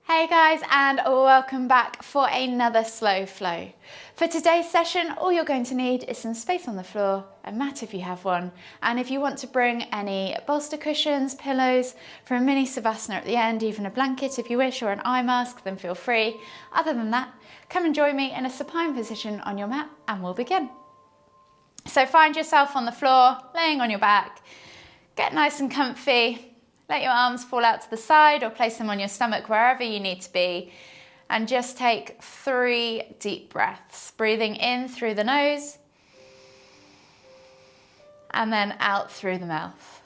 Hey guys, and welcome back for another Slo Flo. For today's session, all you're going to need is some space on the floor, a mat if you have one, and if you want to bring any bolster cushions, pillows, for a mini Savasana at the end, even a blanket if you wish, or an eye mask, then feel free. Other than that, come and join me in a supine position on your mat and we'll begin. So find yourself on the floor, laying on your back, get nice and comfy. Let your arms fall out to the side or place them on your stomach, wherever you need to be. And just take 3 deep breaths, breathing in through the nose and then out through the mouth.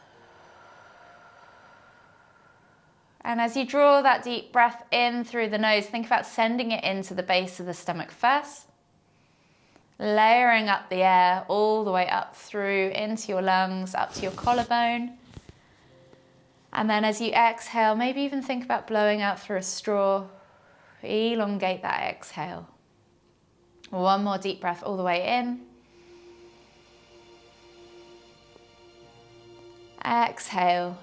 And as you draw that deep breath in through the nose, think about sending it into the base of the stomach first, layering up the air all the way up through into your lungs, up to your collarbone. And then as you exhale, maybe even think about blowing out through a straw. Elongate that exhale. One more deep breath all the way in. Exhale.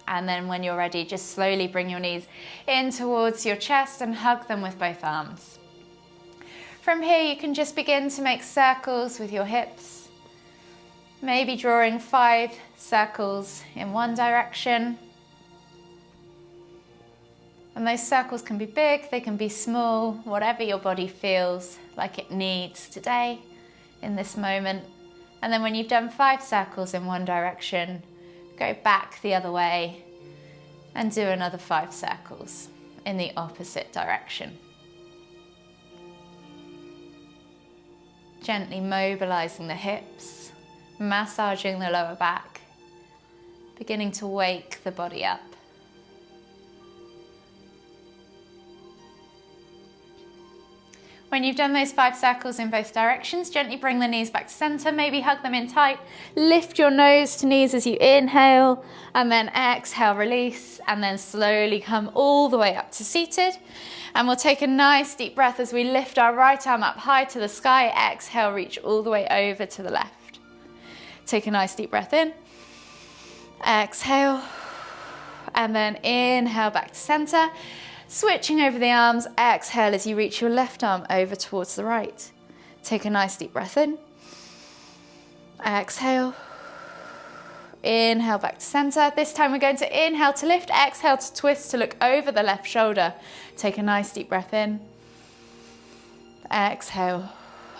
And then when you're ready, just slowly bring your knees in towards your chest and hug them with both arms. From here, you can just begin to make circles with your hips. Maybe drawing 5 circles in one direction. And those circles can be big, they can be small, whatever your body feels like it needs today in this moment. And then when you've done 5 circles in one direction, go back the other way and do another 5 circles in the opposite direction. Gently mobilizing the hips, massaging the lower back, beginning to wake the body up. When you've done those 5 circles in both directions, gently bring the knees back to center, maybe hug them in tight, lift your nose to knees as you inhale, and then exhale, release, and then slowly come all the way up to seated. And we'll take a nice deep breath as we lift our right arm up high to the sky, exhale, reach all the way over to the left. Take a nice deep breath in, exhale, and then inhale back to center. Switching over the arms, exhale as you reach your left arm over towards the right. Take a nice deep breath in, exhale, inhale back to center. This time we're going to inhale to lift, exhale to twist to look over the left shoulder. Take a nice deep breath in, exhale.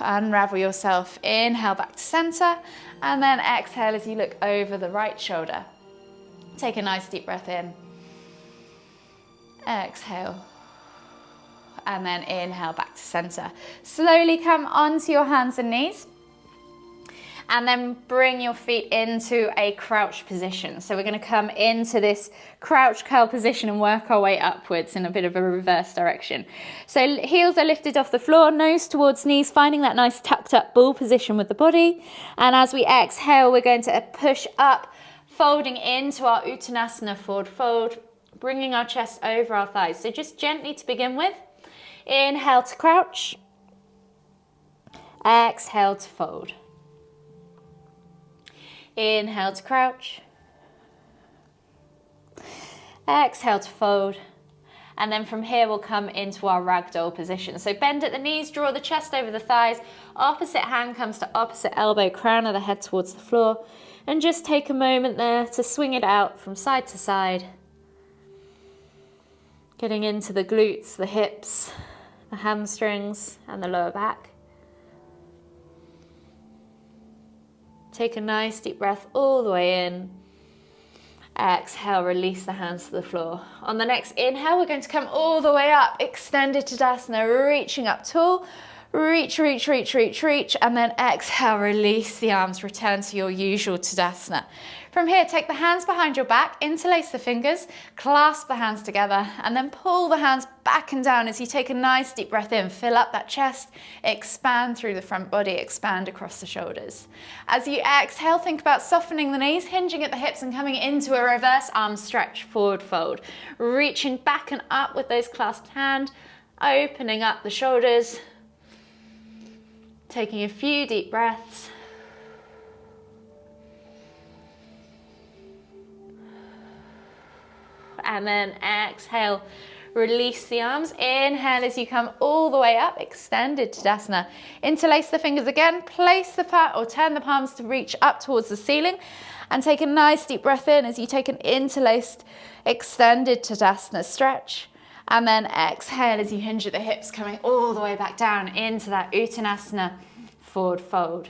Unravel yourself, inhale back to center, and then exhale as you look over the right shoulder. Take a nice deep breath in, exhale, and then inhale back to center. Slowly come onto your hands and knees, and then bring your feet into a crouch position. So we're going to come into this crouch curl position and work our way upwards in a bit of a reverse direction. So heels are lifted off the floor, nose towards knees, finding that nice tucked up ball position with the body. And as we exhale, we're going to push up, folding into our Uttanasana, forward fold, bringing our chest over our thighs. So just gently to begin with, inhale to crouch, exhale to fold. Inhale to crouch, exhale to fold, and then from here we'll come into our ragdoll position. So bend at the knees, draw the chest over the thighs, opposite hand comes to opposite elbow, crown of the head towards the floor, and just take a moment there to swing it out from side to side, getting into the glutes, the hips, the hamstrings, and the lower back. Take a nice deep breath all the way in. Exhale, release the hands to the floor. On the next inhale, we're going to come all the way up, extended Tadasana, reaching up tall. Reach, reach, reach, reach, reach, and then exhale, release the arms, return to your usual Tadasana. From here, take the hands behind your back, interlace the fingers, clasp the hands together, and then pull the hands back and down as you take a nice deep breath in. Fill up that chest, expand through the front body, expand across the shoulders. As you exhale, think about softening the knees, hinging at the hips, and coming into a reverse arm stretch, forward fold. Reaching back and up with those clasped hands, opening up the shoulders, taking a few deep breaths. and then exhale, release the arms. Inhale as you come all the way up, extended Tadasana. Interlace the fingers again, place the palm or turn the palms to reach up towards the ceiling, and take a nice deep breath in as you take an interlaced, extended Tadasana stretch. And then exhale as you hinge at the hips, coming all the way back down into that Uttanasana forward fold.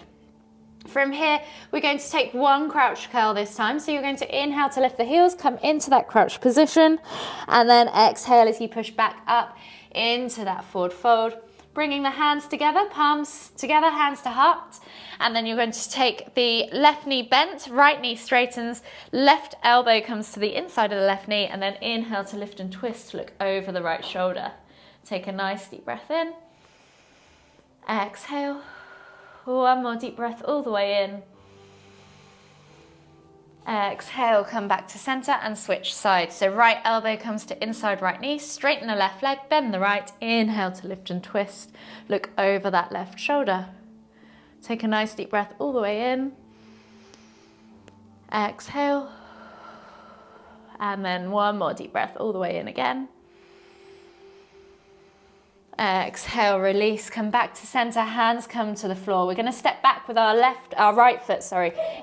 From here, we're going to take one crouch curl this time. So you're going to inhale to lift the heels, come into that crouch position, and then exhale as you push back up into that forward fold. Bringing the hands together, palms together, hands to heart. And then you're going to take the left knee bent, right knee straightens, left elbow comes to the inside of the left knee, and then inhale to lift and twist, look over the right shoulder. Take a nice deep breath in. Exhale. One more deep breath all the way in. Exhale, come back to center and switch sides. So right elbow comes to inside right knee, straighten the left leg, bend the right, inhale to lift and twist. Look over that left shoulder. Take a nice deep breath all the way in. Exhale. And then one more deep breath all the way in again. Exhale, release, come back to center, hands come to the floor. We're going to step back with our right foot,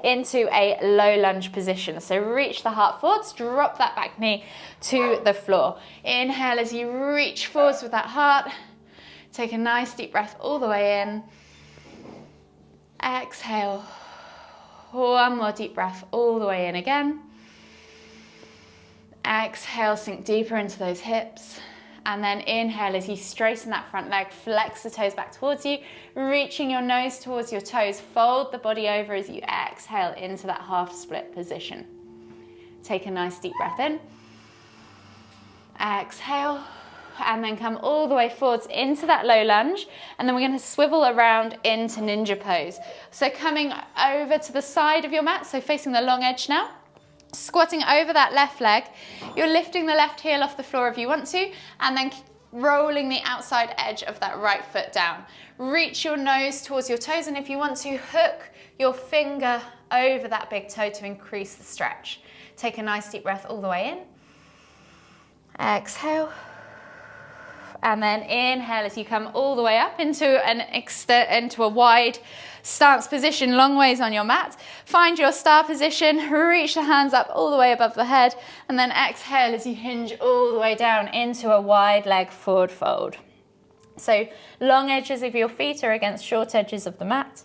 into a low lunge position. So reach the heart forwards, drop that back knee to the floor. Inhale as you reach forwards with that heart. Take a nice deep breath all the way in. Exhale. One more deep breath all the way in again. Exhale, sink deeper into those hips. And then inhale as you straighten that front leg, flex the toes back towards you, reaching your nose towards your toes, fold the body over as you exhale into that half split position. Take a nice deep breath in. Exhale, and then come all the way forwards into that low lunge, and then we're going to swivel around into ninja pose. So coming over to the side of your mat, so facing the long edge now. Squatting over that left leg, you're lifting the left heel off the floor if you want to, and then rolling the outside edge of that right foot down. Reach your nose towards your toes, and if you want to, hook your finger over that big toe to increase the stretch. Take a nice deep breath all the way in. Exhale. And then inhale as you come all the way up into a wide stance position, long ways on your mat. Find your star position, reach the hands up all the way above the head, and then exhale as you hinge all the way down into a wide leg forward fold. So long edges of your feet are against short edges of the mat.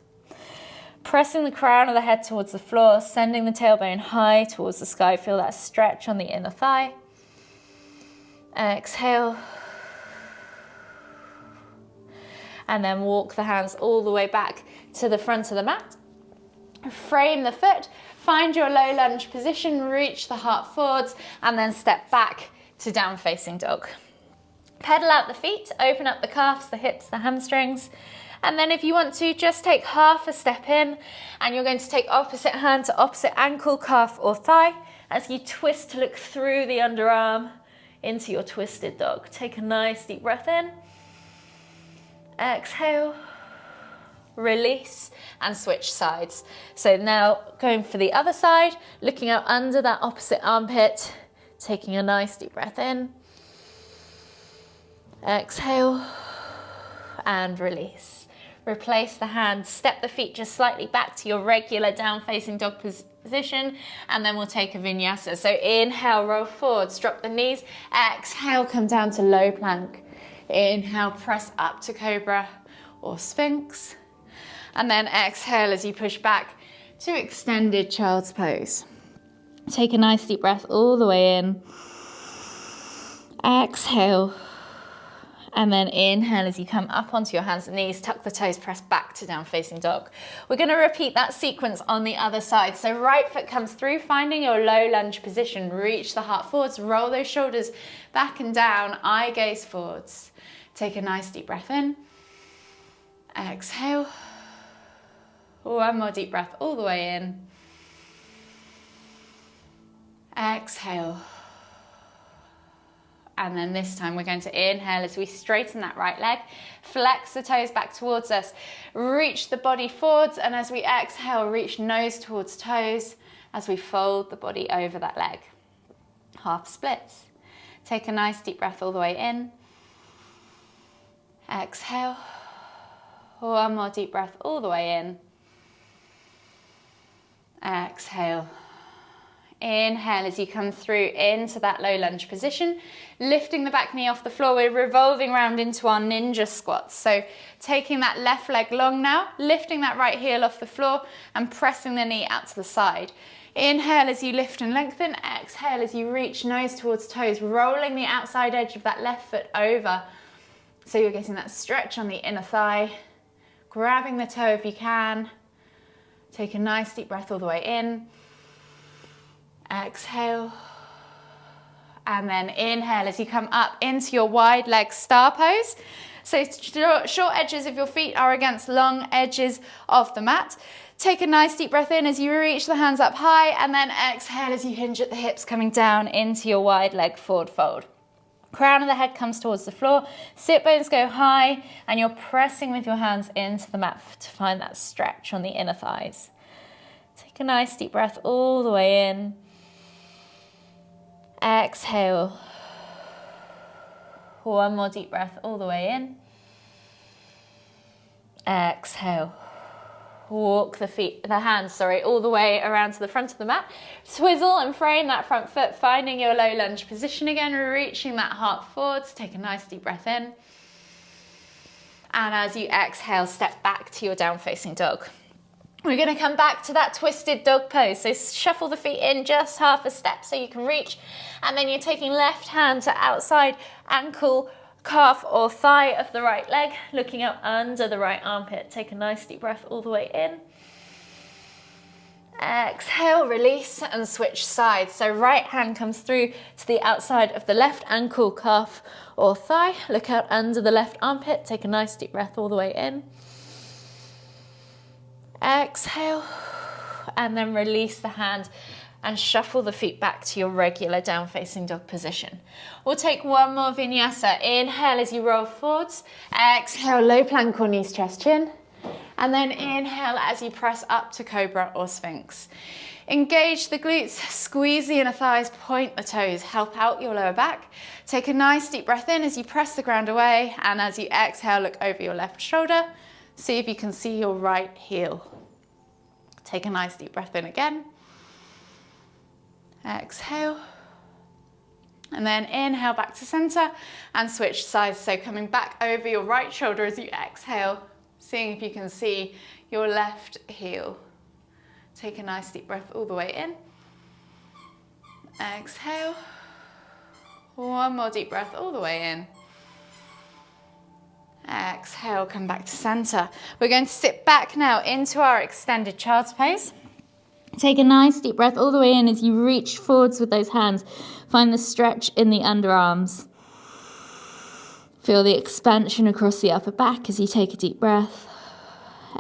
Pressing the crown of the head towards the floor, sending the tailbone high towards the sky. Feel that stretch on the inner thigh. Exhale. And then walk the hands all the way back to the front of the mat. Frame the foot, find your low lunge position, reach the heart forwards, and then step back to down facing dog. Pedal out the feet, open up the calves, the hips, the hamstrings. And then if you want to, just take half a step in, and you're going to take opposite hand to opposite ankle, calf or thigh as you twist to look through the underarm into your twisted dog. Take a nice deep breath in. Exhale, release, and switch sides. So now going for the other side, looking out under that opposite armpit, taking a nice deep breath in. Exhale, and release. Replace the hands, step the feet just slightly back to your regular down facing dog position, and then we'll take a vinyasa. So inhale, roll forwards, drop the knees. Exhale, come down to low plank. Inhale, press up to cobra or sphinx. And then exhale as you push back to extended child's pose. Take a nice deep breath all the way in. Exhale. And then inhale as you come up onto your hands and knees, tuck the toes, press back to down facing dog. We're going to repeat that sequence on the other side. So right foot comes through, finding your low lunge position. Reach the heart forwards, roll those shoulders back and down, eye gaze forwards. Take a nice deep breath in. Exhale. One more deep breath all the way in. Exhale. And then this time we're going to inhale as we straighten that right leg, flex the toes back towards us, reach the body forwards, and as we exhale, reach nose towards toes as we fold the body over that leg. half splits. Take a nice deep breath all the way in. Exhale. One more deep breath all the way in. Exhale. Inhale as you come through into that low lunge position, lifting the back knee off the floor. We're revolving around into our ninja squats. So taking that left leg long now, lifting that right heel off the floor and pressing the knee out to the side. Inhale as you lift and lengthen. Exhale as you reach nose towards toes, rolling the outside edge of that left foot over. So you're getting that stretch on the inner thigh, grabbing the toe if you can. Take a nice deep breath all the way in. Exhale. And then inhale as you come up into your wide leg star pose. So short edges of your feet are against long edges of the mat. Take a nice deep breath in as you reach the hands up high, and then exhale as you hinge at the hips, coming down into your wide leg forward fold. Crown of the head comes towards the floor, sit bones go high, and you're pressing with your hands into the mat to find that stretch on the inner thighs. Take a nice deep breath all the way in. Exhale. One more deep breath all the way in. Exhale. Walk the hands all the way around to the front of the mat. Swizzle and frame that front foot, finding your low lunge position again, reaching that heart forwards. Take a nice deep breath in. And as you exhale, step back to your down facing dog. We're going to come back to that twisted dog pose. So shuffle the feet in just half a step so you can reach. And then you're taking left hand to outside ankle, calf or thigh of the right leg, looking up under the right armpit. Take a nice deep breath all the way in. Exhale, release and switch sides. So right hand comes through to the outside of the left ankle, calf or thigh. Look out under the left armpit. Take a nice deep breath all the way in. Exhale, and then release the hand and shuffle the feet back to your regular down facing dog position. We'll take one more vinyasa. Inhale as you roll forwards. Exhale, low plank or knees, chest, chin. And then inhale as you press up to cobra or sphinx. Engage the glutes, squeeze the inner thighs, point the toes, help out your lower back. Take a nice deep breath in as you press the ground away, and as you exhale, look over your left shoulder. See if you can see your right heel. Take a nice deep breath in again. Exhale. And then inhale back to center and switch sides. So coming back over your right shoulder as you exhale, seeing if you can see your left heel. Take a nice deep breath all the way in. Exhale. One more deep breath all the way in. Exhale, come back to center. We're going to sit back now into our extended child's pose. Take a nice deep breath all the way in as you reach forwards with those hands. Find the stretch in the underarms. Feel the expansion across the upper back as you take a deep breath.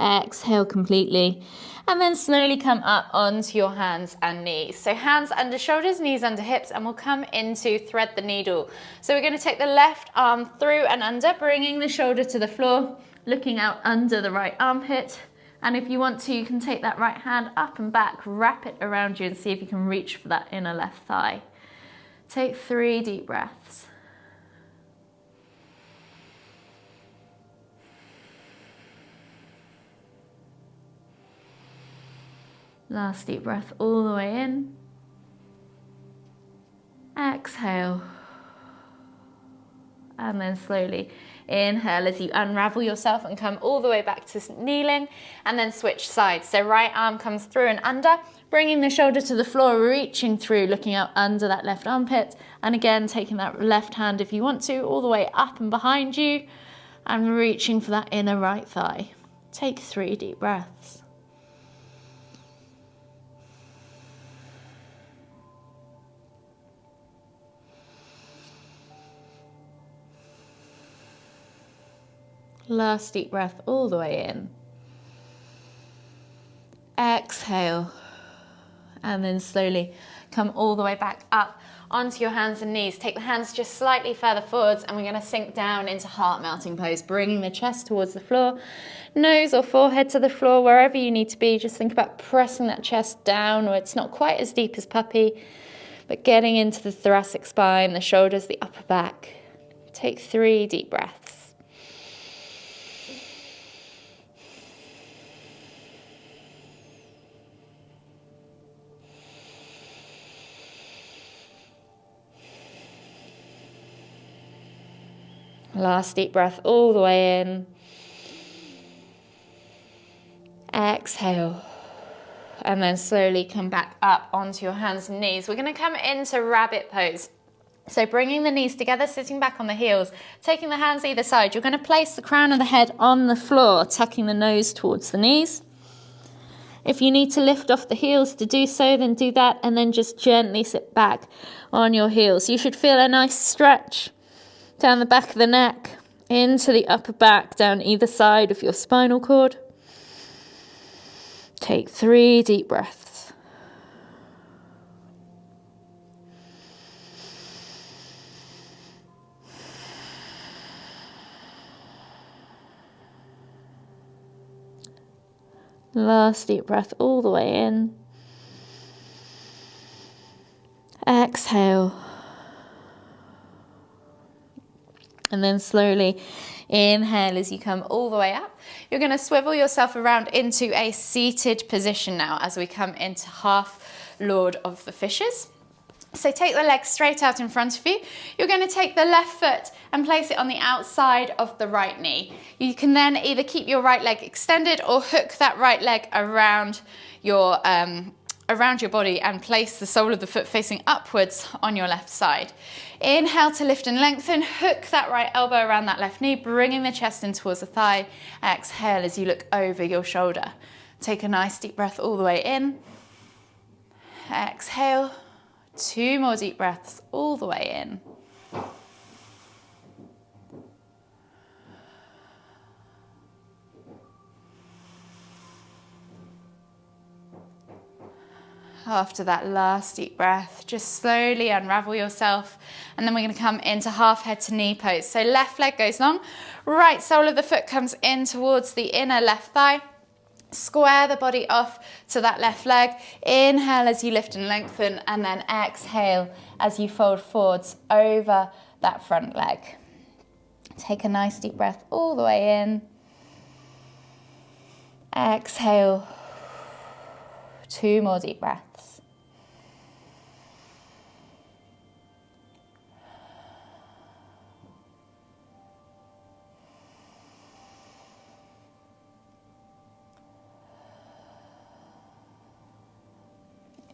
Exhale completely. And then slowly come up onto your hands and knees. So hands under shoulders, knees under hips, and we'll come into thread the needle. So we're going to take the left arm through and under, bringing the shoulder to the floor, looking out under the right armpit. And if you want to, you can take that right hand up and back, wrap it around you and see if you can reach for that inner left thigh. Take 3 deep breaths. Last deep breath all the way in. Exhale. And then slowly inhale as you unravel yourself and come all the way back to kneeling, and then switch sides. So right arm comes through and under, bringing the shoulder to the floor, reaching through, looking out under that left armpit. And again, taking that left hand if you want to, all the way up and behind you, and reaching for that inner right thigh. Take 3 deep breaths. Last deep breath all the way in. Exhale. And then slowly come all the way back up onto your hands and knees. Take the hands just slightly further forwards, and we're going to sink down into heart melting pose, bringing the chest towards the floor, nose or forehead to the floor, wherever you need to be. Just think about pressing that chest downwards, not quite as deep as puppy. but getting into the thoracic spine, the shoulders, the upper back. Take 3 deep breaths. Last deep breath all the way in. Exhale. And then slowly come back up onto your hands and knees. We're going to come into rabbit pose. So bringing the knees together, sitting back on the heels, taking the hands either side. You're going to place the crown of the head on the floor, tucking the nose towards the knees. If you need to lift off the heels to do so, then do that, and then just gently sit back on your heels. You should feel a nice stretch down the back of the neck, into the upper back, down either side of your spinal cord. Take 3 deep breaths. Last deep breath all the way in. Exhale. And then slowly inhale as you come all the way up. You're going to swivel yourself around into a seated position now as we come into half Lord of the Fishes. So take the legs straight out in front of you. You're going to take the left foot and place it on the outside of the right knee. You can then either keep your right leg extended or hook that right leg around your body and place the sole of the foot facing upwards on your left side. Inhale to lift and lengthen. Hook that right elbow around that left knee, bringing the chest in towards the thigh. Exhale as you look over your shoulder. Take a nice deep breath all the way in. Exhale. 2 more deep breaths all the way in. After that last deep breath, just slowly unravel yourself, and then we're going to come into half head to knee pose. So left leg goes long, right sole of the foot comes in towards the inner left thigh. Square the body off to that left leg. Inhale as you lift and lengthen, and then exhale as you fold forwards over that front leg. Take a nice deep breath all the way in. Exhale. 2 more deep breaths.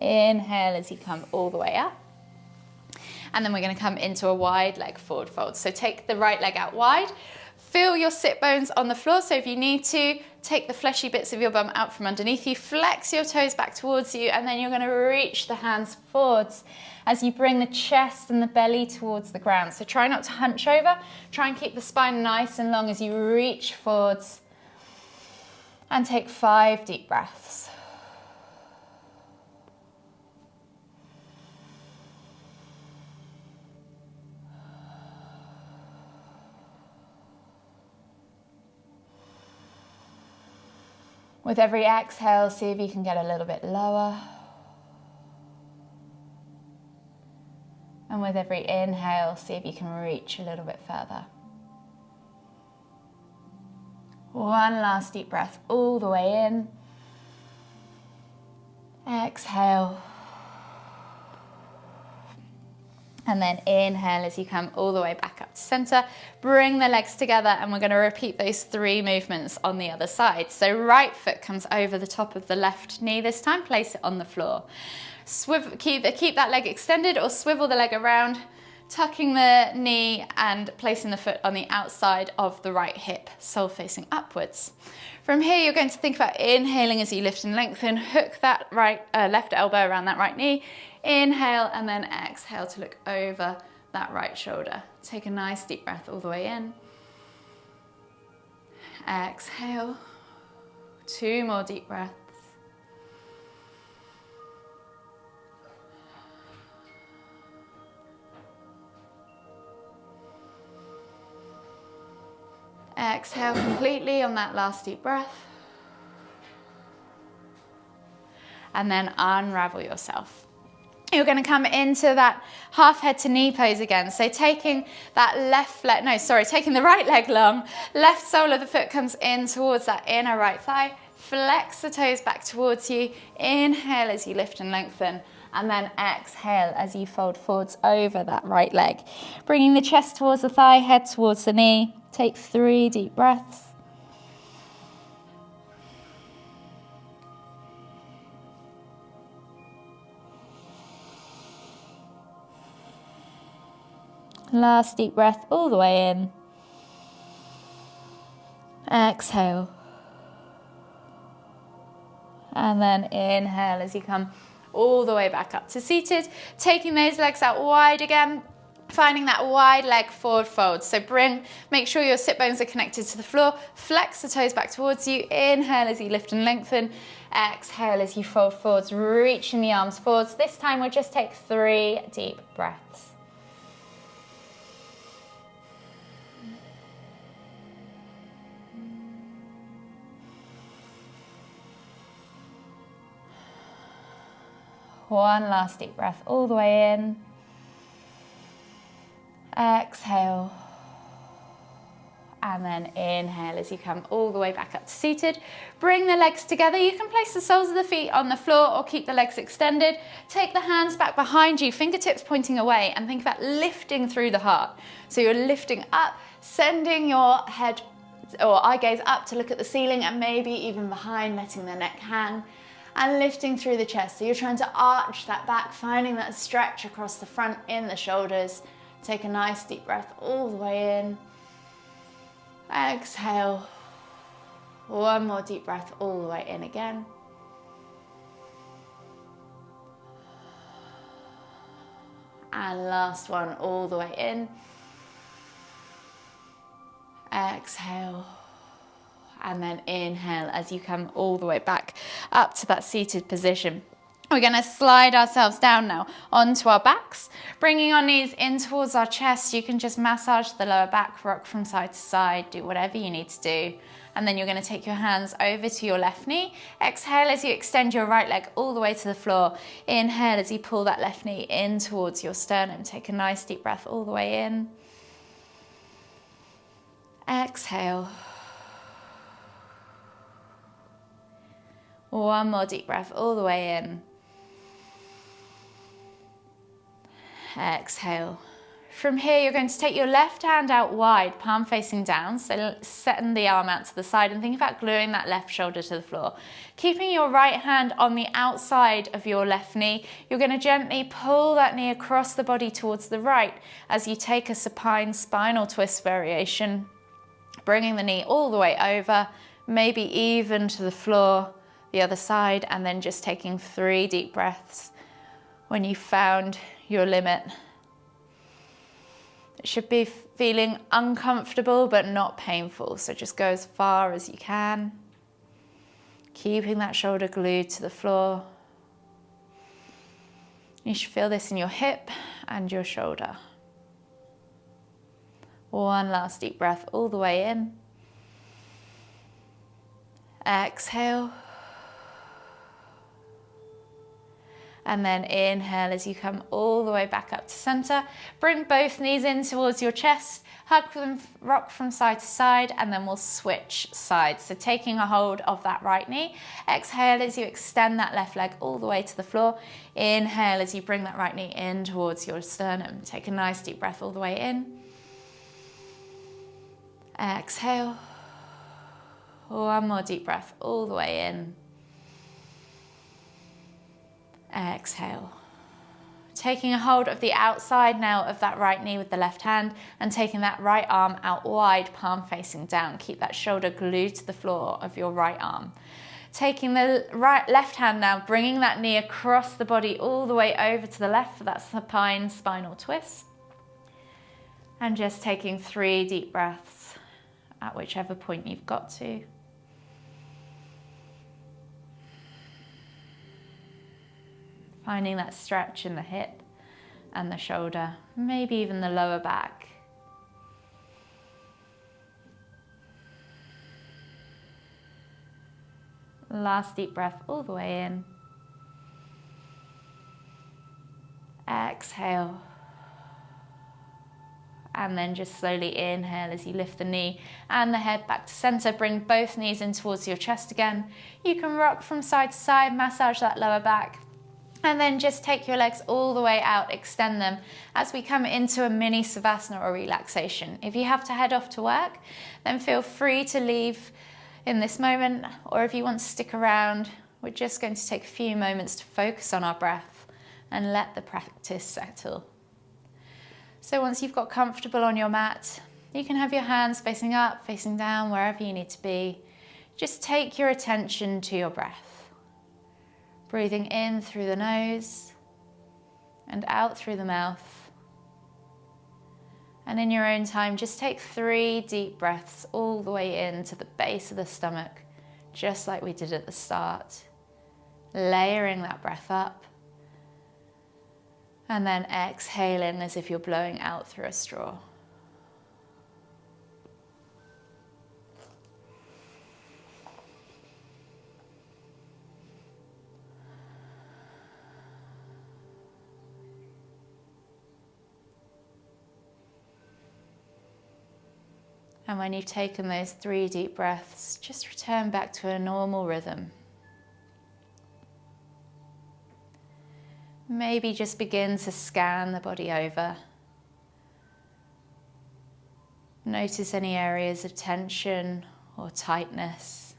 Inhale as you come all the way up. And then we're going to come into a wide leg forward fold. So take the right leg out wide. Feel your sit bones on the floor. So if you need to, take the fleshy bits of your bum out from underneath you. Flex your toes back towards you. And then you're going to reach the hands forwards as you bring the chest and the belly towards the ground. So try not to hunch over. Try and keep the spine nice and long as you reach forwards. And take 5 deep breaths. With every exhale, see if you can get a little bit lower. And with every inhale, see if you can reach a little bit further. One last deep breath all the way in. Exhale. And then inhale as you come all the way back up to center. Bring the legs together, and we're going to repeat those 3 movements on the other side. So right foot comes over the top of the left knee this time. Place it on the floor. Swivel, keep that leg extended or swivel the leg around, tucking the knee and placing the foot on the outside of the right hip, sole facing upwards. From here, you're going to think about inhaling as you lift and lengthen. Hook that left elbow around that right knee. Inhale and then exhale to look over that right shoulder. Take a nice deep breath all the way in. Exhale. 2 more deep breaths. Exhale completely on that last deep breath. And then unravel yourself. you're going to come into that half head to knee pose again. So taking that taking the right leg long, left sole of the foot comes in towards that inner right thigh. Flex the toes back towards you. Inhale as you lift and lengthen. And then exhale as you fold forwards over that right leg. Bringing the chest towards the thigh, head towards the knee. Take 3 deep breaths. Last deep breath all the way in. Exhale. And then inhale as you come all the way back up to seated. Taking those legs out wide again. Finding that wide leg forward fold. So make sure your sit bones are connected to the floor. Flex the toes back towards you. Inhale as you lift and lengthen. Exhale as you fold forwards, reaching the arms forwards. This time we'll just take 3 deep breaths. One last deep breath all the way in. Exhale. And then inhale as you come all the way back up to seated. Bring the legs together. You can place the soles of the feet on the floor or keep the legs extended. Take the hands back behind you, fingertips pointing away, and think about lifting through the heart. So you're lifting up, sending your head or eye gaze up to look at the ceiling and maybe even behind, letting the neck hang. And lifting through the chest. So you're trying to arch that back, finding that stretch across the front in the shoulders. Take a nice deep breath all the way in. Exhale. One more deep breath all the way in again. And last one all the way in. Exhale. And then inhale as you come all the way back up to that seated position. We're going to slide ourselves down now onto our backs, bringing our knees in towards our chest. You can just massage the lower back, rock from side to side, do whatever you need to do. And then you're going to take your hands over to your left knee. Exhale as you extend your right leg all the way to the floor. Inhale as you pull that left knee in towards your sternum. Take a nice deep breath all the way in. Exhale. One more deep breath all the way in. Exhale. From here, you're going to take your left hand out wide, palm facing down. So setting the arm out to the side and think about gluing that left shoulder to the floor. Keeping your right hand on the outside of your left knee, you're going to gently pull that knee across the body towards the right as you take a supine spinal twist variation. Bringing the knee all the way over, maybe even to the floor. The other side, and then just taking 3 deep breaths when you found your limit. It should be feeling uncomfortable but not painful, so just go as far as you can, keeping that shoulder glued to the floor. You should feel this in your hip and your shoulder. One last deep breath all the way in. Exhale. And then inhale as you come all the way back up to center. Bring both knees in towards your chest, hug them, rock from side to side, and then we'll switch sides. So taking a hold of that right knee. Exhale as you extend that left leg all the way to the floor. Inhale as you bring that right knee in towards your sternum. Take a nice deep breath all the way in. Exhale. One more deep breath all the way in. Exhale. Taking a hold of the outside now of that right knee with the left hand and taking that right arm out wide, palm facing down. Keep that shoulder glued to the floor of your right arm. Taking the left hand now, bringing that knee across the body all the way over to the left for that supine spinal twist. And just taking 3 deep breaths at whichever point you've got to. Finding that stretch in the hip and the shoulder, maybe even the lower back. Last deep breath all the way in. exhale. And then just slowly inhale as you lift the knee and the head back to center. Bring both knees in towards your chest again. You can rock from side to side, massage that lower back. And then just take your legs all the way out, extend them as we come into a mini Savasana or relaxation. If you have to head off to work, then feel free to leave in this moment. Or if you want to stick around, we're just going to take a few moments to focus on our breath and let the practice settle. So once you've got comfortable on your mat, you can have your hands facing up, facing down, wherever you need to be. Just take your attention to your breath. Breathing in through the nose and out through the mouth. And in your own time, just take 3 deep breaths all the way into the base of the stomach, just like we did at the start. Layering that breath up. And then exhaling as if you're blowing out through a straw. And when you've taken those 3 deep breaths, just return back to a normal rhythm. Maybe just begin to scan the body over. Notice any areas of tension or tightness.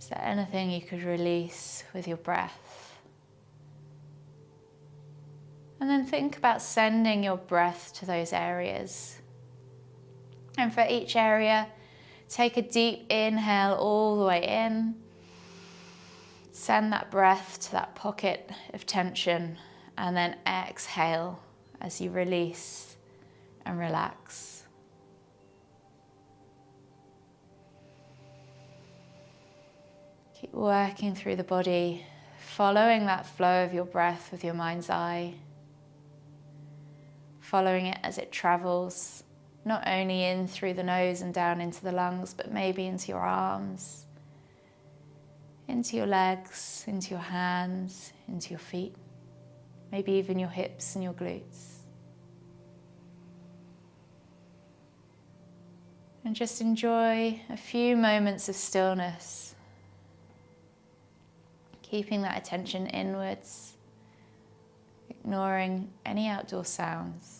Is there anything you could release with your breath? And then think about sending your breath to those areas. And for each area, take a deep inhale all the way in. Send that breath to that pocket of tension and then exhale as you release and relax. Keep working through the body, following that flow of your breath with your mind's eye, following it as it travels, not only in through the nose and down into the lungs, but maybe into your arms, into your legs, into your hands, into your feet, maybe even your hips and your glutes. And just enjoy a few moments of stillness, keeping that attention inwards, ignoring any outdoor sounds.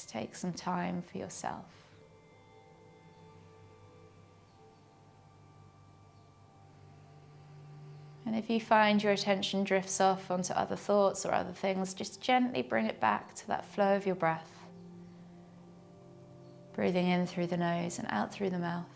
Take some time for yourself. And if you find your attention drifts off onto other thoughts or other things, just gently bring it back to that flow of your breath. Breathing in through the nose and out through the mouth.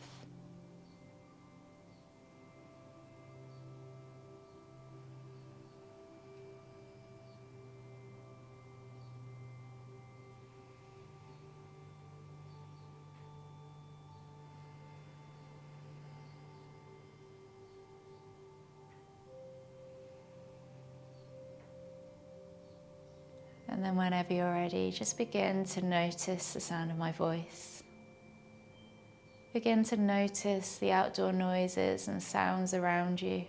And then whenever you're ready, just begin to notice the sound of my voice. Begin to notice the outdoor noises and sounds around you.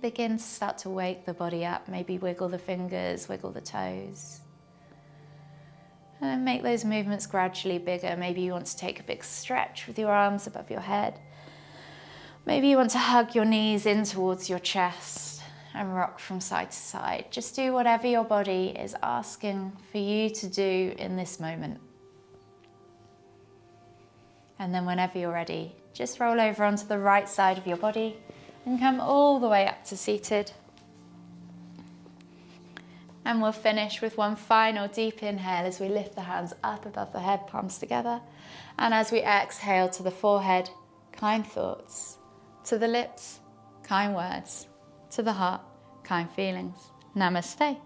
Begin to start to wake the body up. Maybe wiggle the fingers, wiggle the toes. And then make those movements gradually bigger. Maybe you want to take a big stretch with your arms above your head. Maybe you want to hug your knees in towards your chest and rock from side to side. Just do whatever your body is asking for you to do in this moment. And then whenever you're ready, just roll over onto the right side of your body and come all the way up to seated. And we'll finish with one final deep inhale as we lift the hands up above the head, palms together. And as we exhale to the forehead, kind thoughts. To the lips, kind words. To the heart, kind feelings. Namaste.